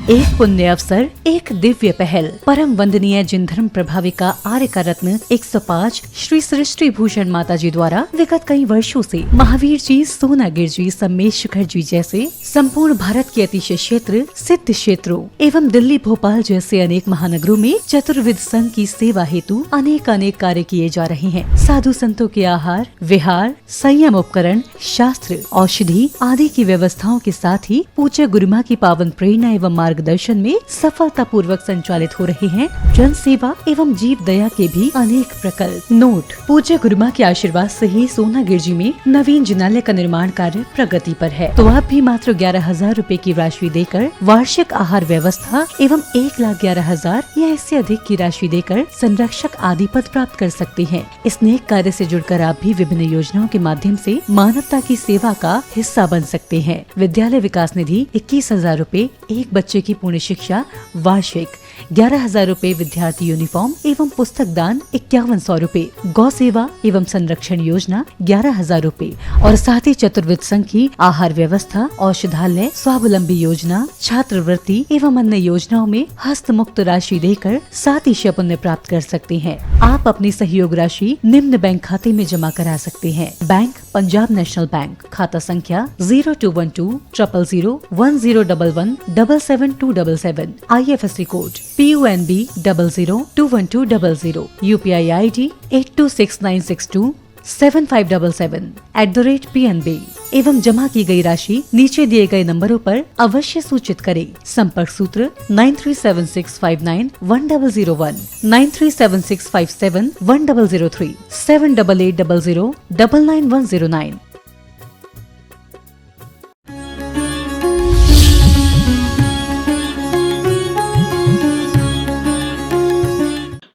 एक पुण्य अवसर, एक दिव्य पहल। परम वंदनीय जिन धर्म प्रभाविका आर्य का रत्न 105 श्री सृष्टि भूषण माता जी द्वारा विगत कई वर्षों से महावीर जी, सोनागिर जी, सम्मेशखर जी जैसे संपूर्ण भारत के अतिशय क्षेत्र, सिद्ध क्षेत्रों एवं दिल्ली, भोपाल जैसे अनेक महानगरों में चतुर्विध संघ की सेवा हेतु अनेक कार्य किए जा रहे हैं। साधु संतों के आहार, विहार, संयम उपकरण, शास्त्र, औषधि आदि की व्यवस्थाओं के साथ ही पूज्य गुरुमा की पावन प्रेरणा एवं मार्गदर्शन में सफलता पूर्वक संचालित हो रहे हैं जन सेवा एवं जीव दया के भी अनेक प्रकल्प। नोट: पूज्य गुरुमा के आशीर्वाद से ही सोनागिर जी में नवीन जिनालय का निर्माण कार्य प्रगति पर है। तो आप भी मात्र 11,000 रूपए की राशि देकर वार्षिक आहार व्यवस्था एवं 1,11,000 या इससे अधिक की राशि देकर संरक्षक आदि पद प्राप्त कर सकते हैं। इस नेक कार्य से जुड़कर आप भी विभिन्न योजनाओं के माध्यम से मानवता की सेवा का हिस्सा बन सकते हैं। विद्यालय विकास निधि 21,000 रूपए, एक बच्चे की पूर्ण शिक्षा वार्षिक 11,000 रूपए, विद्यार्थी यूनिफॉर्म एवं पुस्तक दान 5100 रूपए, गौ सेवा एवं संरक्षण योजना 11,000 रूपए और साथ ही चतुर्विध संघ की आहार व्यवस्था, औषधालय, स्वावलंबी योजना, छात्रवृत्ति एवं अन्य योजनाओं में हस्त मुक्त राशि देकर 7 पुण्य प्राप्त कर सकते हैं। आप अपनी सहयोग राशि निम्न बैंक खाते में जमा करा सकते हैं। बैंक पंजाब नेशनल बैंक, खाता संख्या 0212 000 1011 77277, IFSC code PUNB 002120, UPI ID 826962 7577 @PNB एवं जमा की गई राशि नीचे दिए गए नंबरों पर अवश्य सूचित करें। संपर्क सूत्र 9376591001, 9376571003, 7880099109।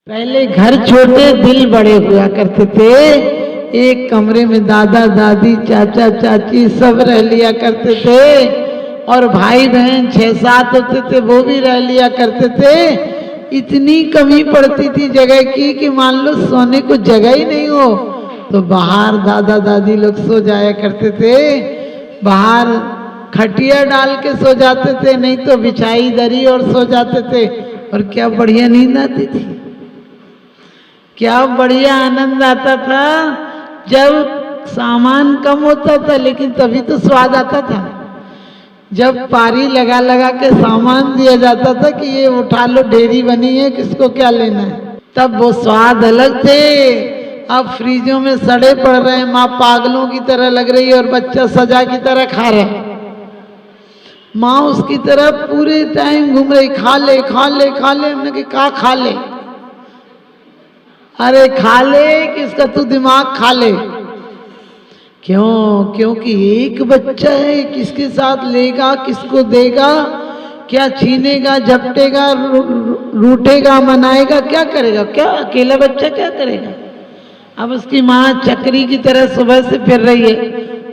पहले घर छोटे दिल बड़े हुआ करते थे। एक कमरे में दादा दादी, चाचा चाची सब रह लिया करते थे और भाई बहन 6-7 होते थे, वो भी रह लिया करते थे। इतनी कमी पड़ती थी जगह की कि मान लो सोने को जगह ही नहीं हो तो बाहर दादा दादी लोग सो जाया करते थे। बाहर खटिया डाल के सो जाते थे, नहीं तो बिछाई दरी और सो जाते थे। और क्या बढ़िया नींद आती थी, क्या बढ़िया आनंद आता था। जब सामान कम होता था लेकिन तभी तो स्वाद आता था। जब पारी लगा लगा के सामान दिया जाता था कि ये उठा लो, ढेरी बनी है, किसको क्या लेना है, तब वो स्वाद अलग थे। अब फ्रीजों में सड़े पड़ रहे हैं, माँ पागलों की तरह लग रही है और बच्चा सजा की तरह खा रहा है। माँ उसकी तरह पूरे टाइम घूम रही, खा ले खा ले खा ले। हमने कहा खा ले, अरे खा ले कि इसका तू दिमाग खा ले। क्यों? क्योंकि एक बच्चा है, किसके साथ लेगा, किसको देगा, क्या छीनेगा, झपटेगा, रूठेगा, मनाएगा, क्या करेगा? क्या अकेला बच्चा क्या करेगा? अब उसकी माँ चक्री की तरह सुबह से फिर रही है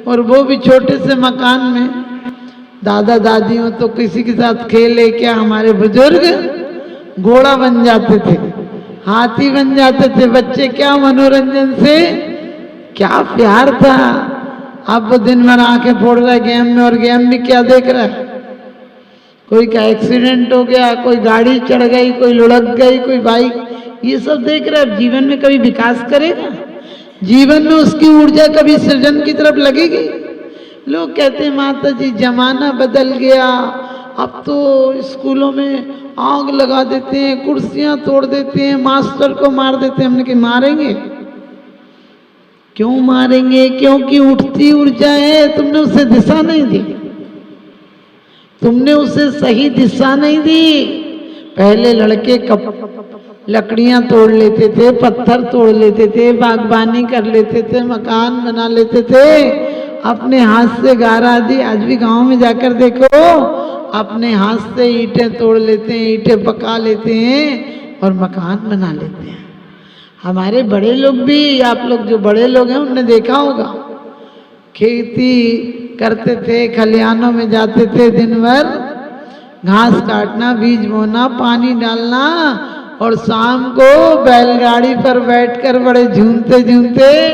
और वो भी छोटे से मकान में। दादा दादी हो तो किसी के साथ खेले, क्या हमारे बुजुर्ग घोड़ा बन जाते थे, हाथी बन जाते थे। बच्चे क्या मनोरंजन से, क्या प्यार था। अब वो दिन भर आंखें फोड़ रहा है गेम में, और गेम भी क्या देख रहा है, कोई का एक्सीडेंट हो गया, कोई गाड़ी चढ़ गई, कोई लुढ़क गई, कोई बाइक, ये सब देख रहा है। जीवन में कभी विकास करेगा? जीवन में उसकी ऊर्जा कभी सृजन की तरफ लगेगी? लोग कहते हैं माता जी जमाना बदल गया, अब तो स्कूलों में आग लगा देते हैं, कुर्सियां तोड़ देते हैं, मास्टर को मार देते हैं। हमने कहा मारेंगे? क्यों मारेंगे? क्योंकि उठती ऊर्जा है, तुमने उसे दिशा नहीं दी, तुमने उसे सही दिशा नहीं दी। पहले लड़के लकड़ियां तोड़ लेते थे, पत्थर तोड़ लेते थे, बागबानी कर लेते थे, मकान बना लेते थे, अपने हाथ से गारा दी। आज भी गांव में जाकर देखो, अपने हाथ से ईंटें तोड़ लेते हैं, ईंटें पका लेते हैं और मकान बना लेते हैं। हमारे बड़े लोग भी, आप लोग जो बड़े लोग हैं उनने देखा होगा, खेती करते थे, खलिहानों में जाते थे, दिन भर घास काटना, बीज बोना, पानी डालना, और शाम को बैलगाड़ी पर बैठकर बड़े झूमते झूमते।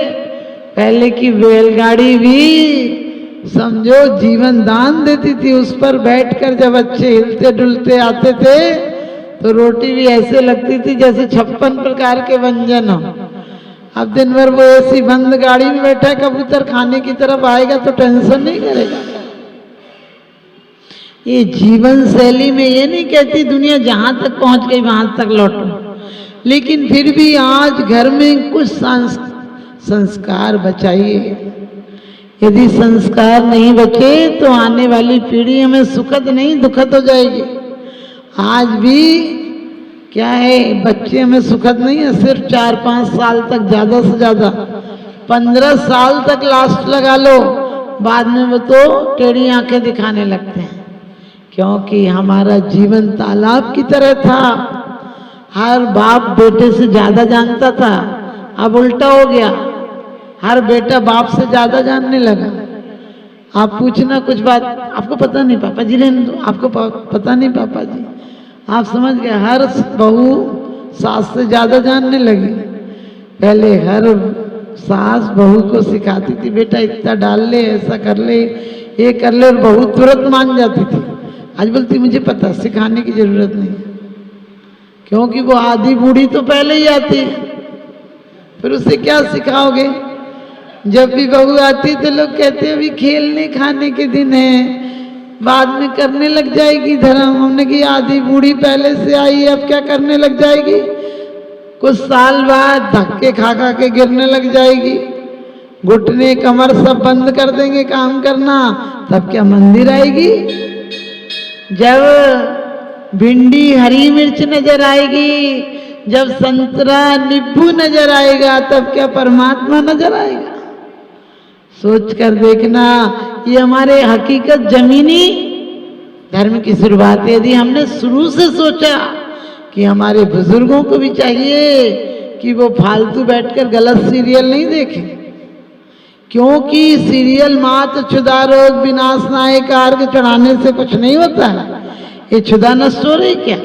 पहले की बैलगाड़ी भी समझो जीवन दान देती थी। उस पर बैठकर जब बच्चे हिलते डुलते आते थे तो रोटी भी ऐसे लगती थी जैसे 56 प्रकार के व्यंजन हो। अब दिन भर वो ऐसी बंद गाड़ी में बैठा है, कबूतर खाने की तरफ आएगा तो टेंशन नहीं करेगा। ये जीवन शैली में ये नहीं कहती दुनिया जहां तक पहुंच गई वहां तक लौटो, लेकिन फिर भी आज घर में कुछ संस्कार बचाइए। यदि संस्कार नहीं बचे तो आने वाली पीढ़ी हमें सुखद नहीं दुखद हो जाएगी। आज भी क्या है, बच्चे हमें सुखद नहीं है, सिर्फ 4-5 साल तक, ज्यादा से ज्यादा 15 साल तक लास्ट लगा लो, बाद में वो तो टेढ़ी आंखें दिखाने लगते हैं। क्योंकि हमारा जीवन तालाब की तरह था, हर बाप बेटे से ज्यादा जानता था। अब उल्टा हो गया, हर बेटा बाप से ज्यादा जानने लगा। आप पूछना कुछ बात, आपको पता नहीं पापा जी, रहने दो, आपको पता नहीं पापा जी, आप समझ गए। हर बहू सास से ज्यादा जानने लगी। पहले हर सास बहू को सिखाती थी, बेटा इतना डाल ले, ऐसा कर ले, ये कर ले, और बहू तुरंत मान जाती थी। आज बोलती मुझे पता, सिखाने की जरूरत नहीं, क्योंकि वो आधी बूढ़ी तो पहले ही आती है, फिर उसे क्या सिखाओगे। जब भी बहू आती तो लोग कहते हैं अभी खेलने खाने के दिन है, बाद में करने लग जाएगी धर्म। हमने की आधी बूढ़ी पहले से आई, अब क्या करने लग जाएगी, कुछ साल बाद धक्के खा खा के गिरने लग जाएगी, घुटने कमर सब बंद कर देंगे काम करना, तब क्या मंदिर आएगी। जब भिंडी हरी मिर्च नजर आएगी, जब संतरा नींबू नजर आएगा, तब क्या परमात्मा नजर आएगा। सोच कर देखना, ये हमारे हकीकत जमीनी धर्म की शुरुआत है। यदि हमने शुरू से सोचा कि हमारे बुजुर्गों को भी चाहिए कि वो फालतू बैठकर गलत सीरियल नहीं देखें, क्योंकि सीरियल मात्र क्षुधा रोग विनाश नाय कार्य चढ़ाने से कुछ नहीं होता है। ये क्षुधा नष्ट हो रही क्या।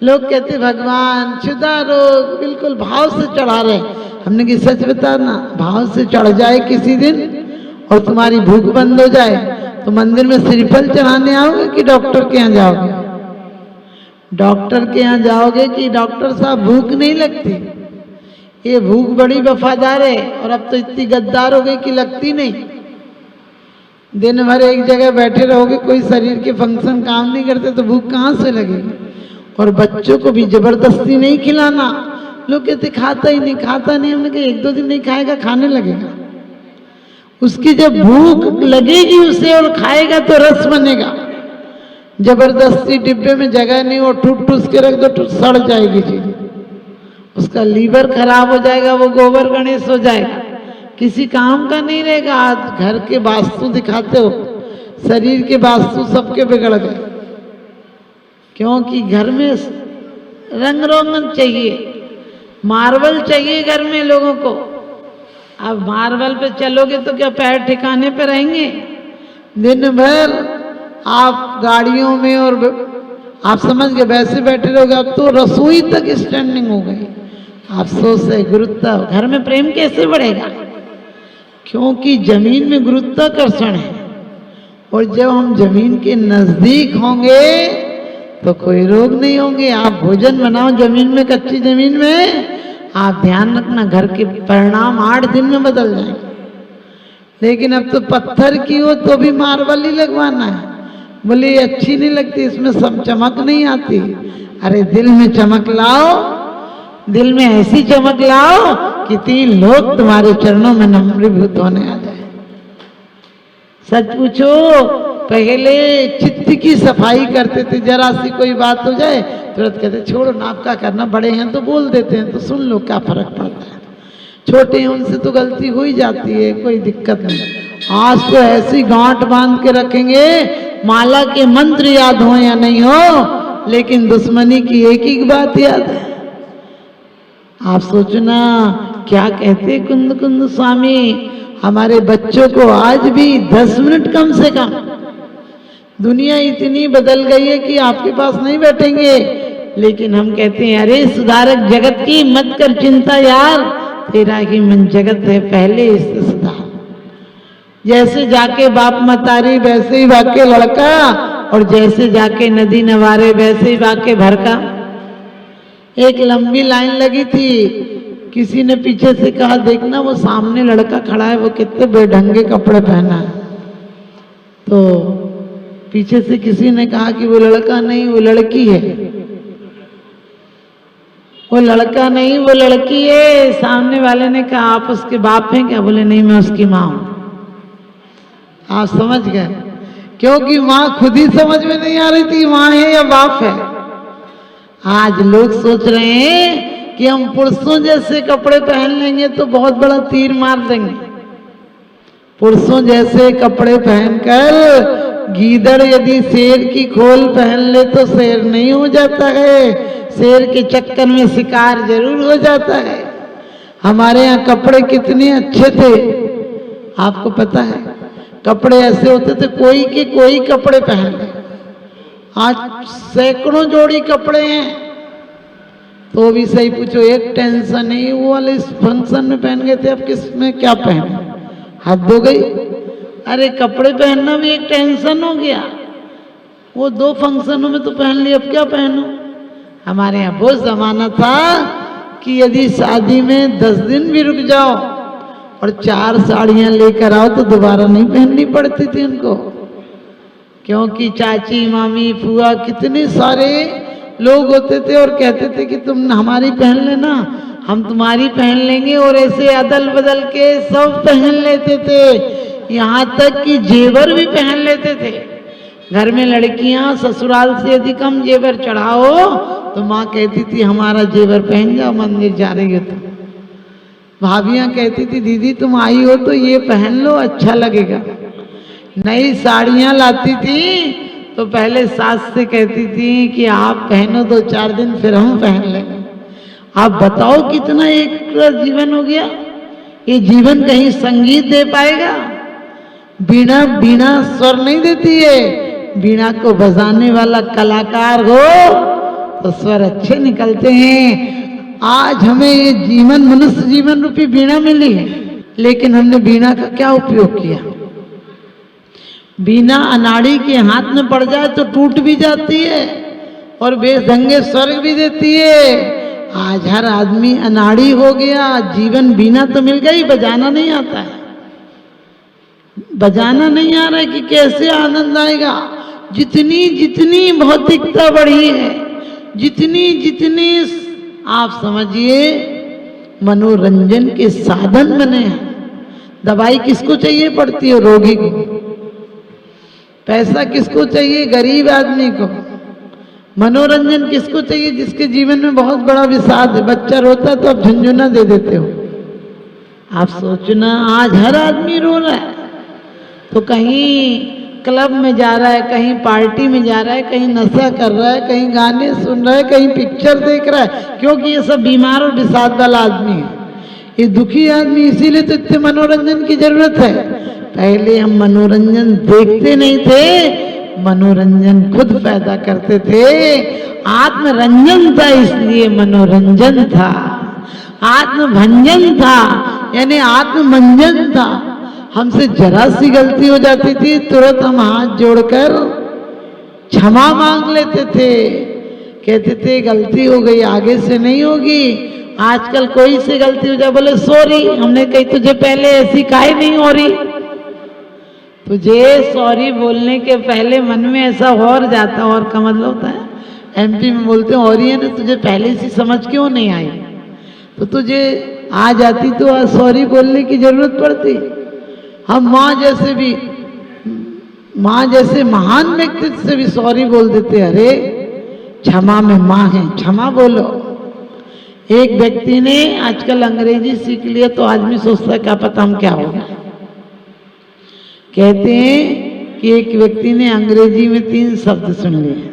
लोग कहते भगवान क्षुधा रोग बिल्कुल भाव से चढ़ा रहे। हमने कि सच बताना, भाव से चढ़ जाए किसी दिन और तुम्हारी भूख बंद हो जाए तो मंदिर में श्रीफल चढ़ाने आओगे कि डॉक्टर के यहाँ जाओगे। डॉक्टर के यहाँ जाओगे कि डॉक्टर साहब भूख नहीं लगती, ये भूख बड़ी वफादार है, और अब तो इतनी गद्दार हो गई कि लगती नहीं। दिन भर एक जगह बैठे रहोगे, कोई शरीर के फंक्शन काम नहीं करते तो भूख कहाँ से लगेगी। और बच्चों को भी जबरदस्ती नहीं खिलाना। लोग कहते खाता ही नहीं, खाता नहीं। हमने कहा 1-2 दिन नहीं खाएगा, खाने लगेगा। उसकी जब भूख लगेगी उसे और खाएगा तो रस बनेगा। जबरदस्ती डिब्बे में जगह नहीं, और ठूस के रख दो, सड़ जाएगी चीज, उसका लीवर खराब हो जाएगा, वो गोबर गणेश हो जाएगा, किसी काम का नहीं रहेगा। आज घर के वास्तु दिखाते हो, शरीर के वास्तु सबके बिगड़ गए, क्योंकि घर में रंग रोगन चाहिए, मार्बल चाहिए घर में लोगों को। अब मार्बल पे चलोगे तो क्या पैर ठिकाने पे रहेंगे। दिन भर आप गाड़ियों में, और आप समझ गए वैसे बैठे रहोगे। अब तो रसोई तक स्टैंडिंग हो गई। अफसोस है, गुरुत्व घर में प्रेम कैसे बढ़ेगा, क्योंकि जमीन में गुरुत्वाकर्षण है। और जब हम जमीन के नजदीक होंगे तो कोई रोग नहीं होंगे। आप भोजन बनाओ जमीन में, कच्ची जमीन में, आप ध्यान रखना घर के परिणाम 8 दिन में बदल जाएंगे। लेकिन अब तो पत्थर की हो तो भी मार्बल ही लगवाना है। बोले ये अच्छी नहीं लगती, इसमें सब चमक नहीं आती। अरे दिल में चमक लाओ, दिल में ऐसी चमक लाओ कि 3 लोग तुम्हारे चरणों में नम्रीभूत होने आ जाए। सच पूछो, पहले चित्त की सफाई करते थे, जरा सी कोई बात हो जाए तुरंत कहते छोड़ो ना, आपका करना, बड़े हैं तो बोल देते हैं तो सुन लो, क्या फर्क पड़ता है, छोटे हैं उनसे तो गलती हो ही जाती है, कोई दिक्कत नहीं। आज तो ऐसी गांठ बांध के रखेंगे, माला के मंत्र याद हो या नहीं हो, लेकिन दुश्मनी की एक ही बात याद है। आप सोचना क्या कहते कुंद कुंद स्वामी, हमारे बच्चों को आज भी 10 मिनट कम से कम, दुनिया इतनी बदल गई है कि आपके पास नहीं बैठेंगे, लेकिन हम कहते हैं अरे सुधारक जगत की मत कर चिंता यार, तेरा ही मन जगत है, पहले इससे सुधार। जैसे जाके बाप मतारी वैसे ही वाके लड़का, और जैसे जाके नदी नवारे वैसे ही वाके भरका। एक लंबी लाइन लगी थी, किसी ने पीछे से कहा देखना वो सामने लड़का खड़ा है, वो कितने बेढंगे कपड़े पहना है। तो पीछे से किसी ने कहा कि वो लड़का नहीं वो लड़की है। वो लड़का नहीं वो लड़की है। सामने वाले ने कहा आप उसके बाप हैं क्या? बोले नहीं मैं उसकी माँ हूं। आप समझ गए, क्योंकि माँ खुद ही समझ में नहीं आ रही थी माँ है या बाप है। आज लोग सोच रहे हैं कि हम पुरुषों जैसे कपड़े पहन लेंगे तो बहुत बड़ा तीर मार देंगे। पुरुषों जैसे कपड़े पहनकर गीदड़ यदि शेर की खोल पहन ले तो शेर नहीं हो जाता है, शेर के चक्कर में शिकार जरूर हो जाता है। हमारे यहाँ कपड़े कितने अच्छे थे आपको पता है। कपड़े ऐसे होते थे कोई के कोई कपड़े पहन ले। आज सैकड़ों जोड़ी कपड़े हैं तो भी सही पूछो एक टेंशन नहीं। वो वाले इस फंक्शन में पहन गए थे, अब किस में क्या पहने, हद हो गई। अरे कपड़े पहनना भी एक टेंशन हो गया। वो 2 फंक्शनों में तो पहन लिया, अब क्या पहनूं। हमारे यहाँ वो जमाना था कि यदि शादी में 10 दिन भी रुक जाओ और 4 साड़ियां लेकर आओ तो दोबारा नहीं पहननी पड़ती थी उनको, क्योंकि चाची मामी फुआ कितने सारे लोग होते थे और कहते थे कि तुम हमारी पहन लेना हम तुम्हारी पहन लेंगे, और ऐसे अदल बदल के सब पहन लेते थे। यहाँ तक कि जेवर भी पहन लेते थे। घर में लड़कियां ससुराल से यदि कम जेवर चढ़ाओ तो माँ कहती थी हमारा जेवर पहन जाओ, मंदिर जा रही हो तो। भाभियां कहती थी दीदी तुम आई हो तो ये पहन लो अच्छा लगेगा। नई साड़ियां लाती थी तो पहले सास से कहती थी कि आप पहनो 2-4 दिन फिर हम पहन लेंगे। आप बताओ कितना एक जीवन हो गया। ये जीवन कहीं संगीत दे पाएगा? बीणा स्वर नहीं देती है। बीणा को बजाने वाला कलाकार हो तो स्वर अच्छे निकलते हैं। आज हमें ये जीवन मनुष्य जीवन रूपी बीणा मिली है, लेकिन हमने बीणा का क्या उपयोग किया। बीणा अनाड़ी के हाथ में पड़ जाए तो टूट भी जाती है और बेढंगे स्वर भी देती है। आज हर आदमी अनाड़ी हो गया। जीवन बीणा तो मिल गई, बजाना नहीं आता है। बजाना नहीं आ रहा है कि कैसे आनंद आएगा। जितनी जितनी भौतिकता बढ़ी है, जितनी जितनी आप समझिए मनोरंजन के साधन बने हैं। दवाई किसको चाहिए पड़ती है? रोगी को। पैसा किसको चाहिए? गरीब आदमी को। मनोरंजन किसको चाहिए? जिसके जीवन में बहुत बड़ा विषाद है। बच्चा रोता तो आप झुंझुना दे देते हो। आप सोचना आज हर आदमी रो रहा है तो कहीं क्लब में जा रहा है, कहीं पार्टी में जा रहा है, कहीं नशा कर रहा है, कहीं गाने सुन रहा है, कहीं पिक्चर देख रहा है, क्योंकि ये सब बीमार और विषाद वाला आदमी है। ये दुखी आदमी, इसीलिए तो इतने मनोरंजन की जरूरत है। पहले हम मनोरंजन देखते नहीं थे, मनोरंजन खुद पैदा करते थे। आत्मरंजन था इसलिए मनोरंजन था। आत्मभंजन था यानी आत्ममंजन था। हमसे जरा सी गलती हो जाती थी तुरंत हम हाथ जोड़कर क्षमा मांग लेते थे। कहते थे गलती हो गई, आगे से नहीं होगी। आजकल कोई से गलती हो जाए बोले सॉरी। हमने कही तुझे पहले ऐसी काहे नहीं हो रही। तुझे सॉरी बोलने के पहले मन में ऐसा और जाता, और का मतलब होता है एमपी में बोलते हैं और ये ना तुझे पहले से समझ क्यों नहीं आई। तो तुझे आ जाती तो आज सॉरी बोलने की जरूरत पड़ती। हम माँ जैसे महान व्यक्ति से भी सॉरी बोल देते। अरे क्षमा में माँ है, क्षमा बोलो। एक व्यक्ति ने आजकल अंग्रेजी सीख लिया तो आदमी सोचता है क्या पता हम क्या होगा। कहते हैं कि एक व्यक्ति ने अंग्रेजी में 3 शब्द सुन लिए,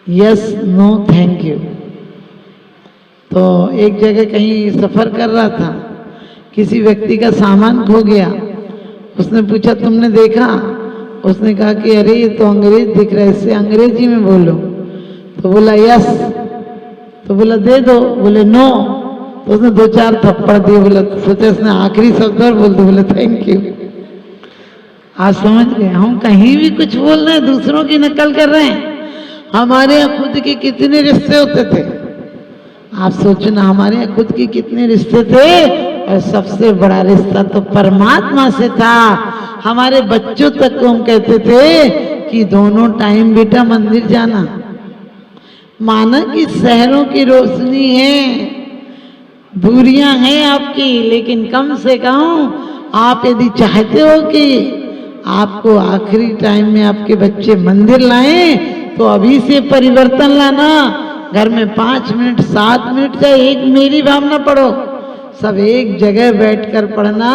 यस नो थैंक यू। तो एक जगह कहीं सफर कर रहा था, किसी व्यक्ति का सामान खो गया। उसने पूछा तुमने देखा? उसने कहा कि अरे ये तो अंग्रेज दिख रहा है, इससे अंग्रेजी में बोलो। तो बोला यस। तो बोला दे दो। बोले नो। तो उसने 2-4 थप्पड़ दिए, बोले सोचे उसने आखिरी शब्द और बोल दिए, बोले थैंक यू। आज समझ गए, हम कहीं भी कुछ बोल रहे हैं दूसरों की नकल कर रहे हैं। हमारे यहाँ खुद के कितने रिश्ते होते थे, आप सोचना, हमारे यहाँ खुद के कितने रिश्ते थे, और सबसे बड़ा रिश्ता तो परमात्मा से था। हमारे बच्चों तक को हम कहते थे कि दोनों टाइम बेटा मंदिर जाना। माना कि शहरों की रोशनी है, दूरियां हैं आपकी, लेकिन कम से कम आप यदि चाहते हो कि आपको आखिरी टाइम में आपके बच्चे मंदिर लाएं, तो अभी से परिवर्तन लाना। घर में 5 मिनट 7 मिनट चाहे एक मेरी भावना पढ़ो, सब एक जगह बैठकर पढ़ना,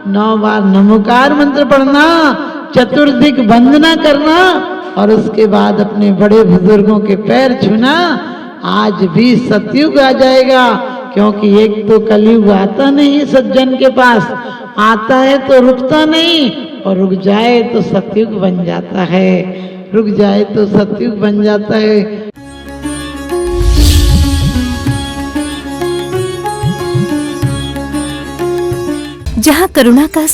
9 बार नमोकार मंत्र पढ़ना, चतुर्दिक वंदना करना, और उसके बाद अपने बड़े बुजुर्गों के पैर छूना। आज भी सतयुग आ जाएगा, क्योंकि एक तो कलयुग आता नहीं सज्जन के पास, आता है तो रुकता नहीं, और रुक जाए तो सतयुग बन जाता है, रुक जाए तो सतयुग बन जाता है। जहाँ करुणा का